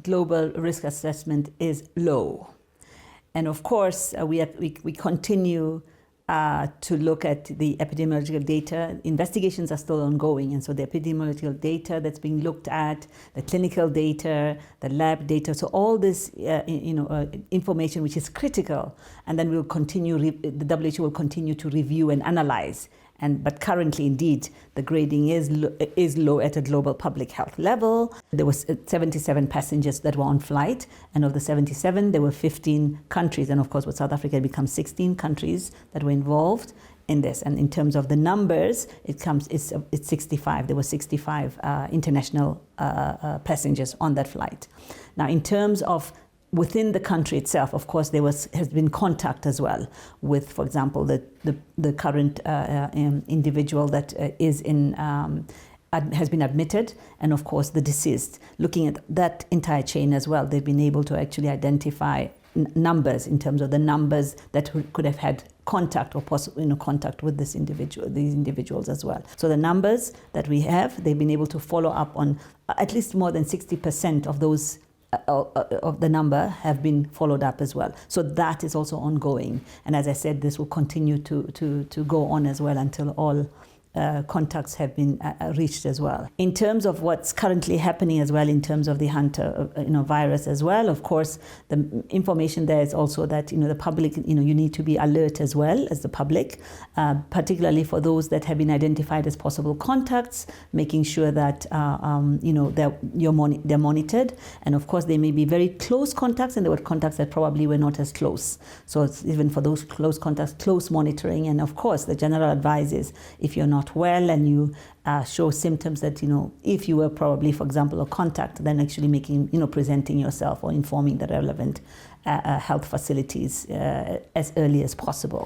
global risk assessment is low. And of course, we continue to look at the epidemiological data. Investigations are still ongoing, and so the epidemiological data that's being looked at, the clinical data, the lab data, so all this information which is critical, and then we'll continue, the WHO will continue to review and analyze. But currently, indeed, the grading is low at a global public health level. There was 77 passengers that were on flight, and of the 77, there were 15 countries. And of course, with South Africa, it becomes 16 countries that were involved in this. And in terms of the numbers, it's 65. There were 65 international passengers on that flight. Now, in terms of within the country itself, of course, has been contact as well with, for example, the current individual that has been admitted, and of course the deceased. Looking at that entire chain as well, they've been able to actually identify numbers in terms of the numbers that could have had contact or possible contact with these individuals as well. So the numbers that we have, they've been able to follow up on at least more than 60% of those of the number have been followed up as well. So that is also ongoing. And as I said, this will continue to go on as well until all contacts have been reached as well. In terms of what's currently happening as well, in terms of the hantavirus as well, of course, the information there is also that the public, you need to be alert as well as the public, particularly for those that have been identified as possible contacts, making sure that they're monitored. And of course, they may be very close contacts, and there were contacts that probably were not as close. So it's even for those close contacts, close monitoring. And of course, the general advice is if you're not well and you show symptoms that, if you were probably, for example, a contact, then actually presenting yourself or informing the relevant health facilities as early as possible.